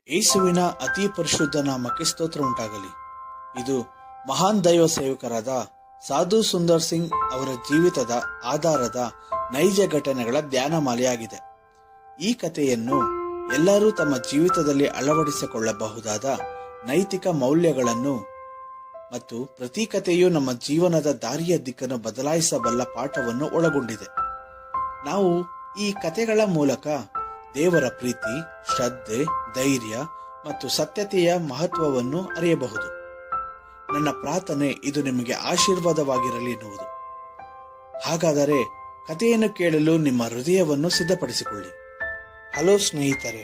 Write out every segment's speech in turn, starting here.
ಯೇಸುವಿನ ಅತಿ ಪರಿಶುದ್ಧ ನಾಮಕ್ಕೆ ಸ್ತೋತ್ರ ಉಂಟಾಗಲಿ. ಇದು ಮಹಾನ್ ದೈವ ಸೇವಕರಾದ ಸಾಧು ಸುಂದರ್ ಸಿಂಗ್ ಅವರ ಜೀವಿತದ ಆಧಾರದ ನೈಜ ಘಟನೆಗಳ ಧ್ಯಾನಮಾಲೆಯಾಗಿದೆ. ಈ ಕಥೆಯನ್ನು ಎಲ್ಲರೂ ತಮ್ಮ ಜೀವಿತದಲ್ಲಿ ಅಳವಡಿಸಿಕೊಳ್ಳಬಹುದಾದ ನೈತಿಕ ಮೌಲ್ಯಗಳನ್ನು ಮತ್ತು ಪ್ರತಿ ಕಥೆಯು ನಮ್ಮ ಜೀವನದ ದಾರಿಯ ದಿಕ್ಕನ್ನು ಬದಲಾಯಿಸಬಲ್ಲ ಪಾಠವನ್ನು ಒಳಗೊಂಡಿದೆ. ನಾವು ಈ ಕಥೆಗಳ ಮೂಲಕ ದೇವರ ಪ್ರೀತಿ, ಶ್ರದ್ಧೆ, ಧೈರ್ಯ ಮತ್ತು ಸತ್ಯತೆಯ ಮಹತ್ವವನ್ನು ಅರಿಯಬಹುದು. ನನ್ನ ಪ್ರಾರ್ಥನೆ ಇದು ನಿಮಗೆ ಆಶೀರ್ವಾದವಾಗಿರಲಿ ಎನ್ನುವುದು. ಹಾಗಾದರೆ ಕಥೆಯನ್ನು ಕೇಳಲು ನಿಮ್ಮ ಹೃದಯವನ್ನು ಸಿದ್ಧಪಡಿಸಿಕೊಳ್ಳಿ. ಹಲೋ ಸ್ನೇಹಿತರೆ,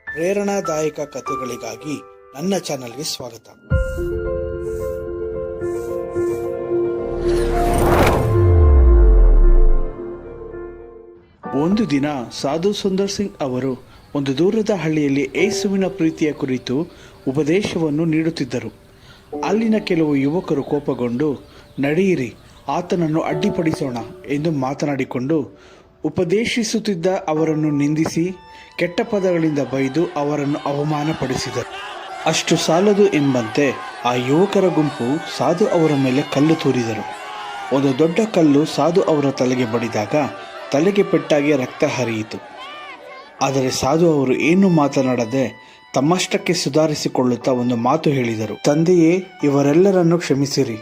ಪ್ರೇರಣಾದಾಯಕ ಕಥೆಗಳಿಗಾಗಿ ನನ್ನ ಚಾನಲ್ಗೆ ಸ್ವಾಗತ. ಒಂದು ದಿನ ಸಾಧು ಸುಂದರ್ ಸಿಂಗ್ ಅವರು ಒಂದು ದೂರದ ಹಳ್ಳಿಯಲ್ಲಿ ಯೇಸುವಿನ ಪ್ರೀತಿಯ ಕುರಿತು ಉಪದೇಶವನ್ನು ನೀಡುತ್ತಿದ್ದರು. ಅಲ್ಲಿನ ಕೆಲವು ಯುವಕರು ಕೋಪಗೊಂಡು, ನಡೆಯಿರಿ, ಆತನನ್ನು ಅಡ್ಡಿಪಡಿಸೋಣ ಎಂದು ಮಾತನಾಡಿಕೊಂಡು ಉಪದೇಶಿಸುತ್ತಿದ್ದ ಅವರನ್ನು ನಿಂದಿಸಿ ಕೆಟ್ಟ ಪದಗಳಿಂದ ಬೈದು ಅವರನ್ನು ಅವಮಾನಪಡಿಸಿದರು. ಅಷ್ಟು ಸಾಲದು ಎಂಬಂತೆ ಆ ಯುವಕರ ಗುಂಪು ಸಾಧು ಅವರ ಮೇಲೆ ಕಲ್ಲು ತೂರಿದರು. ಒಂದು ದೊಡ್ಡ ಕಲ್ಲು ಸಾಧು ಅವರ ತಲೆಗೆ ಬಡಿದಾಗ ತಲೆಗೆ ಪೆಟ್ಟಾಗಿ ರಕ್ತ ಹರಿಯಿತು. ಆದರೆ ಸಾಧು ಅವರು ಏನೂ ಮಾತನಾಡದೆ ತಮ್ಮಷ್ಟಕ್ಕೆ ಸುಧಾರಿಸಿಕೊಳ್ಳುತ್ತಾ ಒಂದು ಮಾತು ಹೇಳಿದರು. ತಂದೆಯೇ, ಇವರೆಲ್ಲರನ್ನು ಕ್ಷಮಿಸಿರಿ,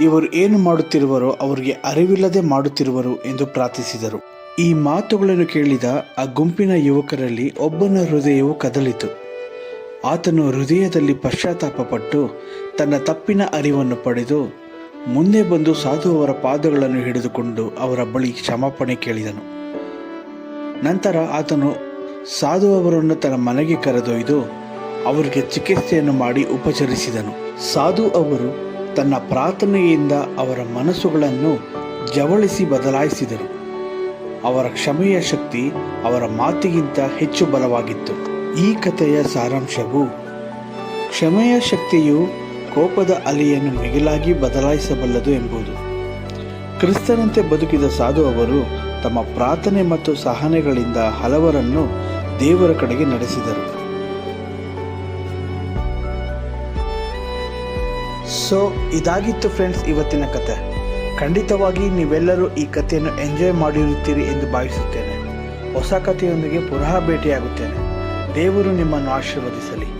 ಇವರು ಏನು ಮಾಡುತ್ತಿರುವರೋ ಅವರಿಗೆ ಅರಿವಿಲ್ಲದೆ ಮಾಡುತ್ತಿರುವರು ಎಂದು ಪ್ರಾರ್ಥಿಸಿದರು. ಈ ಮಾತುಗಳನ್ನು ಕೇಳಿದ ಆ ಗುಂಪಿನ ಯುವಕರಲ್ಲಿ ಒಬ್ಬನ ಹೃದಯವು ಕದಲಿತು. ಆತನು ಹೃದಯದಲ್ಲಿ ಪಶ್ಚಾತ್ತಾಪಪಟ್ಟು ತನ್ನ ತಪ್ಪಿನ ಅರಿವನ್ನು ಪಡೆದು ಮುಂದೆ ಬಂದು ಸಾಧು ಅವರ ಪಾದಗಳನ್ನು ಹಿಡಿದುಕೊಂಡು ಅವರ ಬಳಿ ಕ್ಷಮಾಪಣೆ ಕೇಳಿದನು. ನಂತರ ಆತನು ಸಾಧು ಅವರನ್ನು ತನ್ನ ಮನೆಗೆ ಕರೆದೊಯ್ದು ಅವರಿಗೆ ಚಿಕಿತ್ಸೆಯನ್ನು ಮಾಡಿ ಉಪಚರಿಸಿದನು. ಸಾಧು ಅವರು ತನ್ನ ಪ್ರಾರ್ಥನೆಯಿಂದ ಅವರ ಮನಸ್ಸುಗಳನ್ನು ಜವಳಿಸಿ ಬದಲಾಯಿಸಿದರು. ಅವರ ಕ್ಷಮೆಯ ಶಕ್ತಿ ಅವರ ಮಾತಿಗಿಂತ ಹೆಚ್ಚು ಬಲವಾಗಿತ್ತು. ಈ ಕಥೆಯ ಸಾರಾಂಶವು, ಕ್ಷಮೆಯ ಶಕ್ತಿಯು ಕೋಪದ ಅಲೆಯನ್ನು ಮಿಗಿಲಾಗಿ ಬದಲಾಯಿಸಬಲ್ಲದು ಎಂಬುದು. ಕ್ರಿಸ್ತನಂತೆ ಬದುಕಿದ ಸಾಧು ಅವರು ತಮ್ಮ ಪ್ರಾರ್ಥನೆ ಮತ್ತು ಸಹನೆಗಳಿಂದ ಹಲವರನ್ನು ದೇವರ ಕಡೆಗೆ ನಡೆಸಿದರು. ಇದಾಗಿತ್ತು ಫ್ರೆಂಡ್ಸ್ ಇವತ್ತಿನ ಕತೆ. ಖಂಡಿತವಾಗಿ ನೀವೆಲ್ಲರೂ ಈ ಕಥೆಯನ್ನು ಎಂಜಾಯ್ ಮಾಡಿರುತ್ತೀರಿ ಎಂದು ಭಾವಿಸುತ್ತೇನೆ. ಹೊಸ ಕಥೆಯೊಂದಿಗೆ ಪುನಃ ಭೇಟಿಯಾಗುತ್ತೇನೆ. ದೇವರು ನಿಮ್ಮನ್ನು ಆಶೀರ್ವದಿಸಲಿ.